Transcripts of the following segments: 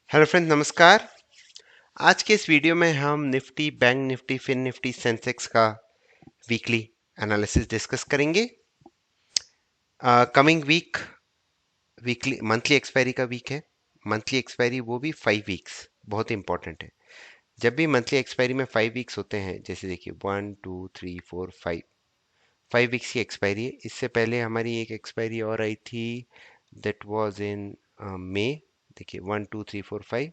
Hello friend, नमस्कार। आज के इस वीडियो में हम Nifty, bank Nifty, fin Nifty, Sensex का वीकली एनालिसिस डिस्कस करेंगे। Coming week weekly monthly expiry का वीक है। मंथली एक्सपायरी वो भी 5 वीक्स, बहुत इंपॉर्टेंट है। जब भी मंथली एक्सपायरी में 5 वीक्स होते हैं, जैसे देखिए 1 2 3 4 5, 5 वीक्स की एक्सपायरी है। इससे पहले हमारी एक एक्सपायरी और आई थी, दैट वाज इन मई। देखिए 1 2 3 4 5,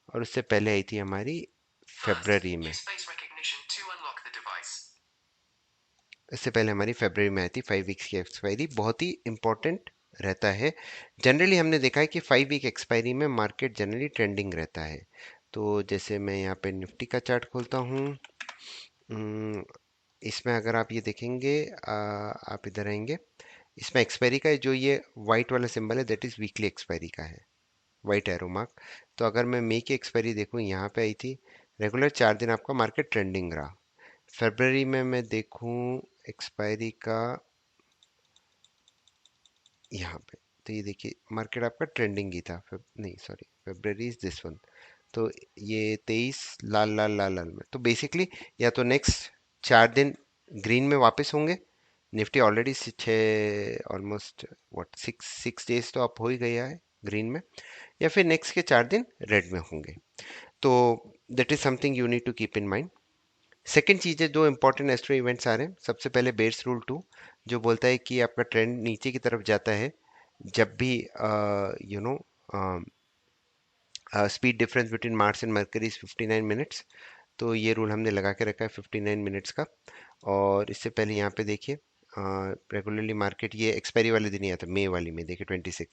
और उससे पहले आई थी हमारी फेब्रवरी में। इससे पहले हमारी फरवरी में आई थी। 5 वीक्स की एक्सपायरी बहुत ही इंपॉर्टेंट रहता है। जनरली हमने देखा है कि 5 वीक एक्सपायरी में मार्केट जनरली ट्रेंडिंग रहता है। तो जैसे मैं यहाँ पे निफ्टी का चार्ट खोलता हूँ। अम, इसमें अगर आप ये देखेंगे, आप इधर आएंगे, इसमें एक्सपायरी का जो ये वाइट वाला सिंबल है, दैट इज वीकली एक्सपायरी का है, वाइट एरो मार्क। तो अगर मैं मई की एक्सपायरी देखूँ, यहाँ पे आई थी रेगुलर 4 दिन आपका मार्केट ट्रेंडिंग रहा। फरवरी में मैं देखूं एक्सपायरी का, यहाँ पे, तो ये देखिए मार्केट आपका ट्रेंडिंग ही था। नहीं sorry, February is this one. तो ये 23 लाल लाल लाल लाल में, तो बेसिकली या तो नेक्स्ट 4 दिन ग्रीन में वापस होंगे। निफ्टी ऑलरेडी छः ऑलमोस्ट व्हाट 6 डेज तो अप हो ही गया है ग्रीन में, या फिर नेक्स्ट के 4 दिन रेड में होंगे। तो that is something you need to keep in mind. Second चीज़ है, दो इंपॉर्टेंट एस्ट्रो इवेंट्स आ रहे हैं। सबसे पहले बेयर्स रूल 2, जो बोलता है कि आपका ट्रेंड नीचे की तरफ जाता है जब भी you know speed difference between Mars and mercury is 59 minutes. तो ये रूल हमने लगा के रखा है 59 मिनट्स का। और इससे पहले यहाँ पे देखिए, रेगुलरली मार्केट ये एक्सपायरी वाले दिन ही आता, मई वाली में देखिए 26,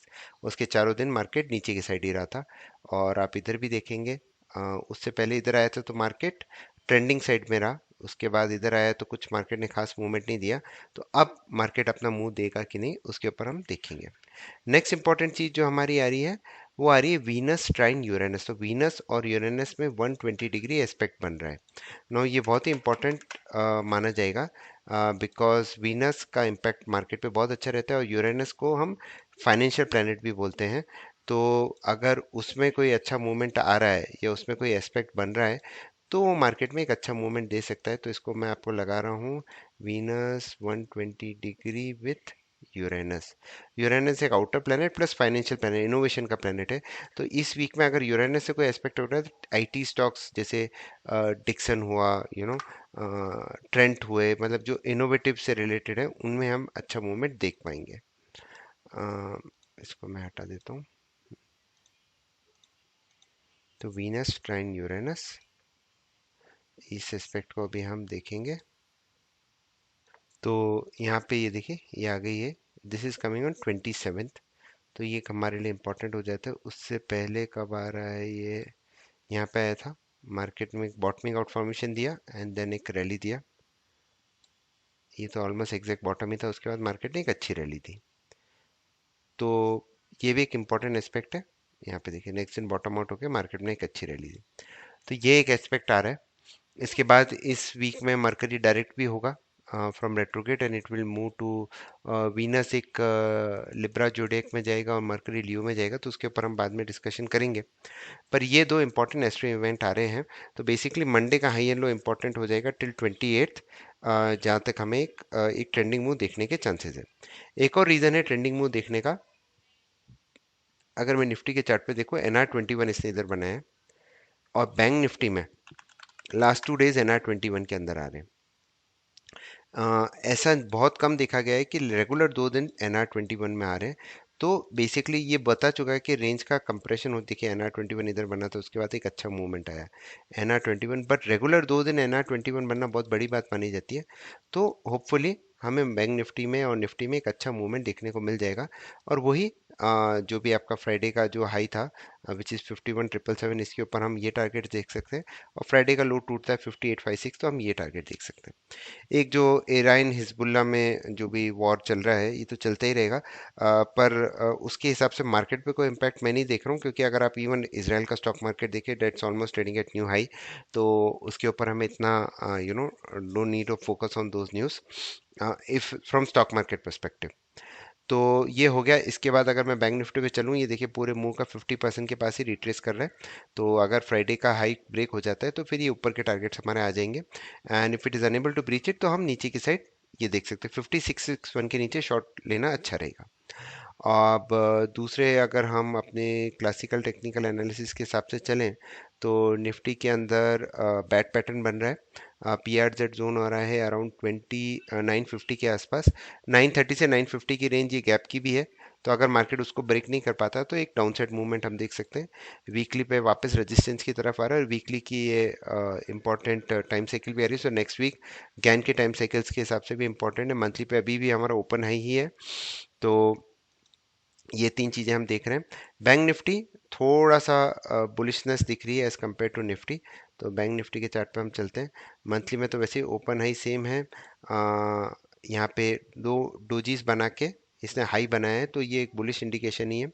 उसके चारों दिन मार्केट नीचे की साइड ही रहा था। और आप इधर भी देखेंगे, उससे पहले इधर आया था तो मार्केट ट्रेंडिंग साइड में रहा। उसके बाद इधर आया तो कुछ मार्केट ने खास मूवमेंट नहीं दिया। तो अब मार्केट अपना मुंह देगा कि नहीं, उसके ऊपर हम देखेंगे। नेक्स्ट इंपॉर्टेंट चीज जो हमारी आ रही है, वो आ रही है वीनस ट्राइन यूरेनस। तो वीनस और यूरेनस में 120 डिग्री एस्पेक्ट बन रहा है। नो, ये बहुत ही इंपॉर्टेंट माना जाएगा, बिकॉज वीनस का इम्पैक्ट मार्केट पे बहुत अच्छा रहता है, और यूरेनस को हम फाइनेंशियल प्लैनेट भी बोलते हैं। तो अगर उसमें कोई अच्छा मूवमेंट आ रहा है या उसमें कोई एस्पेक्ट बन रहा है, तो वो मार्केट में एक अच्छा मूवमेंट दे सकता है। तो इसको मैं आपको लगा रहा हूँ, Venus 120 degree with Uranus. Uranus एक outer planet plus financial planet, innovation का प्लेनेट है। तो इस वीक में अगर यूरेनस से कोई एस्पेक्ट हो रहा है, तो आईटी स्टॉक्स जैसे डिक्सन हुआ, ट्रेंट हुए, मतलब जो इनोवेटिव से रिलेटेड है, उनमें हम अच्छा मूवमेंट देख पाएंगे। अ, इसको मैं हटा देता हूँ। तो वीनस ट्राइन यूरेनस, इस एस्पेक्ट को भी हम देखेंगे। तो यहाँ पे ये देखिए, ये आ गई है, this is coming on 27th। तो ये हमारे लिए इंपॉर्टेंट हो जाता है। उससे पहले कब आ रहा है ये, यहाँ पे आया था, मार्केट में एक बॉटमिंग आउट फॉर्मेशन दिया एंड देन एक रैली दिया। ये तो ऑलमोस्ट एग्जैक्ट बॉटम ही था, उसके बाद मार्केट ने एक अच्छी रैली दी। तो ये भी एक इंपॉर्टेंट एस्पेक्ट है। यहाँ पे देखिए नेक्स्ट दिन बॉटम आउट होकर मार्केट में एक अच्छी रैली दी। तो ये एक एस्पेक्ट आ रहा है। इसके बाद इस वीक में मरकरी डायरेक्ट भी होगा from retrograde, and it will move to Venus, एक लिब्रा जोडेक में जाएगा और मरकरी लियो में जाएगा। तो उसके ऊपर हम बाद में डिस्कशन करेंगे। पर ये दो इंपॉर्टेंट एस्ट्रो इवेंट आ रहे हैं। तो बेसिकली मंडे का हाई एंड लो इंपॉर्टेंट हो जाएगा टिल 28th, जहाँ तक हमें एक ट्रेंडिंग मूव देखने के चांसेस है। एक और रीज़न है ट्रेंडिंग मूव देखने का। अगर मैं निफ्टी के चार्ट पे देखूँ, NR21 इसने इधर बनाया है, और बैंक निफ्टी में लास्ट 2 डेज NR21 के अंदर आ रहे हैं। ऐसा बहुत कम देखा गया है कि रेगुलर 2 दिन NR21 में आ रहे हैं। तो बेसिकली ये बता चुका है कि रेंज का कंप्रेशन होती है, कि NR21 इधर बना तो उसके बाद एक अच्छा मूवमेंट आया NR21, बट रेगुलर 2 दिन NR21 बनना बहुत बड़ी बात मानी जाती है। तो होपफुली हमें बैंक निफ्टी में और निफ्टी में एक अच्छा मूवमेंट देखने को मिल जाएगा। और वही जो भी आपका फ्राइडे का जो हाई था, विच इज़ 51,777, इसके ऊपर हम ये टारगेट देख सकते हैं। और फ्राइडे का लो टूटता है 5856, तो हम ये टारगेट देख सकते हैं। एक जो ईरान हिजबुल्ला में जो भी वॉर चल रहा है, ये तो चलता ही रहेगा, पर उसके हिसाब से मार्केट पे कोई इम्पैक्ट मैं नहीं देख रहा हूँ, क्योंकि अगर आप इवन इसराइल का स्टॉक मार्केट देखिए, that's almost trading at new high. तो उसके ऊपर हमें इतना don't need to focus on those news if from stock market perspective. तो ये हो गया। इसके बाद अगर मैं बैंक निफ्टी पे चलूँ, ये देखिए पूरे मूव का 50% के पास ही रिट्रेस कर रहा है। तो अगर फ्राइडे का हाई ब्रेक हो जाता है तो फिर ये ऊपर के टारगेट्स हमारे आ जाएंगे, and if it is unable to breach it तो हम नीचे की साइड ये देख सकते हैं 5661 के नीचे शॉर्ट लेना अच्छा रहेगा। अब दूसरे अगर हम अपने क्लासिकल टेक्निकल एनालिसिस के हिसाब से चलें तो निफ्टी के अंदर बैट पैटर्न बन रहा है। पी आर जेड जोन हो रहा है अराउंड 950 के आसपास। 930 से 950 की रेंज ये गैप की भी है। तो अगर मार्केट उसको ब्रेक नहीं कर पाता तो एक डाउनसाइड मूवमेंट हम देख सकते हैं। वीकली पे वापस रेजिस्टेंस की तरफ आ रहा है, और वीकली की ये इंपॉर्टेंट टाइम साइकिल भी आ रही है। सो नेक्स्ट वीक गैन के टाइम साइकिल्स के हिसाब से भी इंपॉर्टेंट है। मंथली पे अभी भी हमारा ओपन हाई ही है। तो ये तीन चीजें हम देख रहे हैं। बैंक निफ्टी थोड़ा सा बुलिशनेस दिख रही है एज कम्पेयर टू निफ्टी। तो बैंक निफ्टी के चार्ट पे हम चलते हैं। मंथली में तो वैसे ही ओपन हाई सेम है। यहाँ पे दो डोजीज बना के इसने हाई बनाया है, तो ये एक बुलिश इंडिकेशन ही है।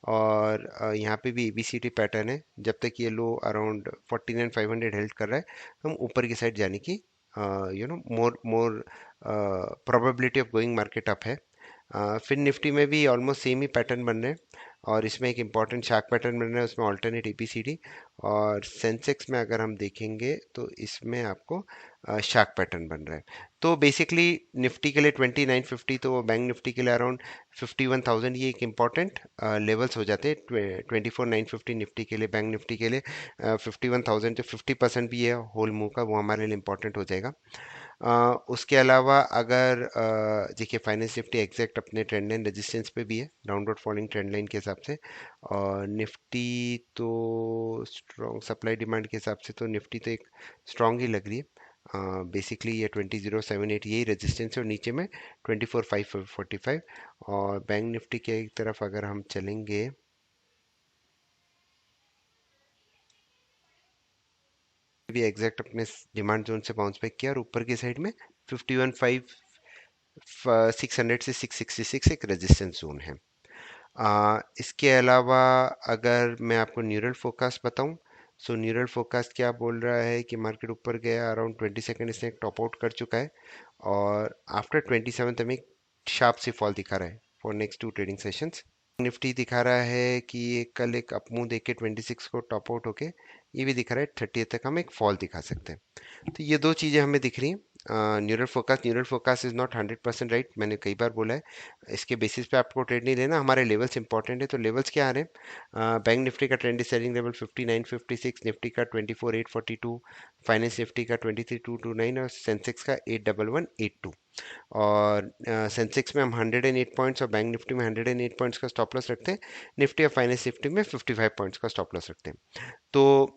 और यहाँ पे भी एबीसीडी पैटर्न है। जब तक ये लो अराउंड 49,500 हेल्ड कर रहा है, हम ऊपर की साइड जाने की more more probability of going market up है। फिर निफ्टी में भी ऑलमोस्ट सेम ही पैटर्न बन रहे हैं, और इसमें एक इंपॉर्टेंट शार्क पैटर्न बन रहा है, उसमें ऑल्टरनेट ईपीसीडी। और सेंसेक्स में अगर हम देखेंगे तो इसमें आपको शार्क पैटर्न बन रहा है। तो बेसिकली निफ्टी के लिए 2950, तो बैंक निफ्टी के लिए अराउंड 51,000 ये एक इंपॉर्टेंट लेवल्स हो जाते हैं। 24,950 निफ्टी के लिए, बैंक निफ्टी के लिए 51,000 जो 50% भी है होल मूव का, वो हमारे लिए इंपॉर्टेंट हो जाएगा। उसके अलावा अगर देखिए फाइनेंस निफ्टी एग्जैक्ट अपने ट्रेंड लाइन रेजिस्टेंस पे भी है, डाउनवर्ड फॉलिंग ट्रेंड लाइन के हिसाब से। और निफ्टी तो स्ट्रॉन्ग सप्लाई डिमांड के हिसाब से तो निफ्टी तो एक स्ट्रॉन्ग ही लग रही है। बेसिकली ये 20,078 यही रेजिस्टेंस है, और नीचे में 24,545। और बैंक निफ्टी की एक तरफ अगर हम चलेंगे, भी एग्जैक्ट अपने डिमांड जोन से बाउंस बैक किया, और ऊपर की साइड में 51,600 से 666 एक रेजिस्टेंस जोन है। इसके अलावा अगर मैं आपको न्यूरल फोरकास्ट बताऊं, सो न्यूरल फोरकास्ट क्या बोल रहा है कि मार्केट ऊपर गया अराउंड 20 सेकेंड, इसने एक टॉप आउट कर चुका है, और आफ्टर 27 हमें शार्प सी फॉल दिखा रहा है for next 2 trading sessions. Nifty दिखा रहा है कि ये कल एक अपमूव देके 26 को टॉप आउट होके ये भी दिखा रहा है 30 तक हम एक फॉल दिखा सकते हैं। तो ये दो चीज़ें हमें दिख रही हैं। Neural focus is not 100% right, मैंने कई बार बोला है। इसके बेसिस पे आपको ट्रेड नहीं लेना, हमारे लेवल्स इंपॉर्टेंट है। तो लेवल्स क्या आ रहे हैं? बैंक निफ्टी का ट्रेंड सेलिंग लेवल 5956, निफ्टी का 24,842, फाइनेंस निफ्टी का 23,229, और सेंसेक्स का 8,1182। और सेंसेक्स में हम 108 पॉइंट्स और बैंक निफ्टी में 108 पॉइंट्स का स्टॉप लॉस रखते हैं। निफ्टी और फाइनेंस निफ्टी में 55 पॉइंट्स का स्टॉप लॉस रखते हैं। तो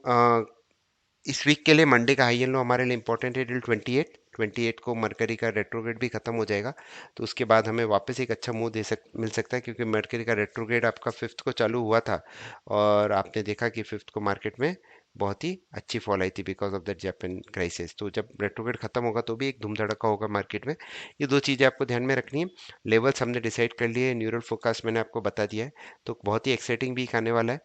इस वीक के लिए मंडे का हाई एंड लो हमारे लिए इंपॉर्टेंट है टिल 28 को मरकरी का रेट्रोग्रेड भी खत्म हो जाएगा। तो उसके बाद हमें वापस एक अच्छा मूव मिल सकता है, क्योंकि मरकरी का रेट्रोग्रेड आपका 5th को चालू हुआ था, और आपने देखा कि 5th को मार्केट में बहुत ही अच्छी फॉल आई थी because of that Japan crisis. तो जब रेट्रोग्रेड खत्म होगा तो भी एक धूम धड़का होगा मार्केट में। ये दो चीज़ें आपको ध्यान में रखनी है। लेवल्स हमने डिसाइड कर लिए, न्यूरल फोकस मैंने आपको बता दिया है। तो बहुत ही एक्साइटिंग वीक आने वाला है।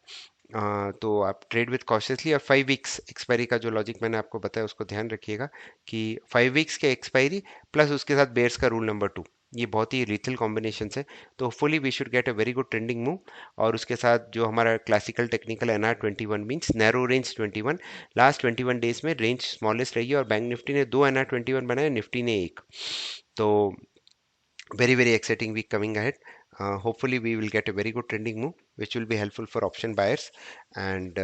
तो आप ट्रेड विथ कॉशियसली, और 5 वीक्स एक्सपायरी का जो लॉजिक मैंने आपको बताया उसको ध्यान रखिएगा, कि 5 वीक्स के एक्सपायरी प्लस उसके साथ बेयर्स का रूल नंबर 2, ये बहुत ही लीथल कॉम्बिनेशन है। तो hopefully we should get a very good trending move. और उसके साथ जो हमारा classical technical NR21 means narrow range 21, last 21 days में रेंज स्मॉलेस्ट रही है, और बैंक निफ्टी ने 2 NR21 बनाए, निफ्टी ने एक। तो very very exciting week coming ahead. Hopefully we will get a very good trending move which will be helpful for option buyers, and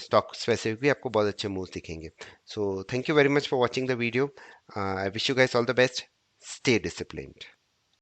stock specific भी आपको बहुत अच्छे moves दिखेंगे. So thank you very much for watching the video. I wish you guys all the best. Stay disciplined.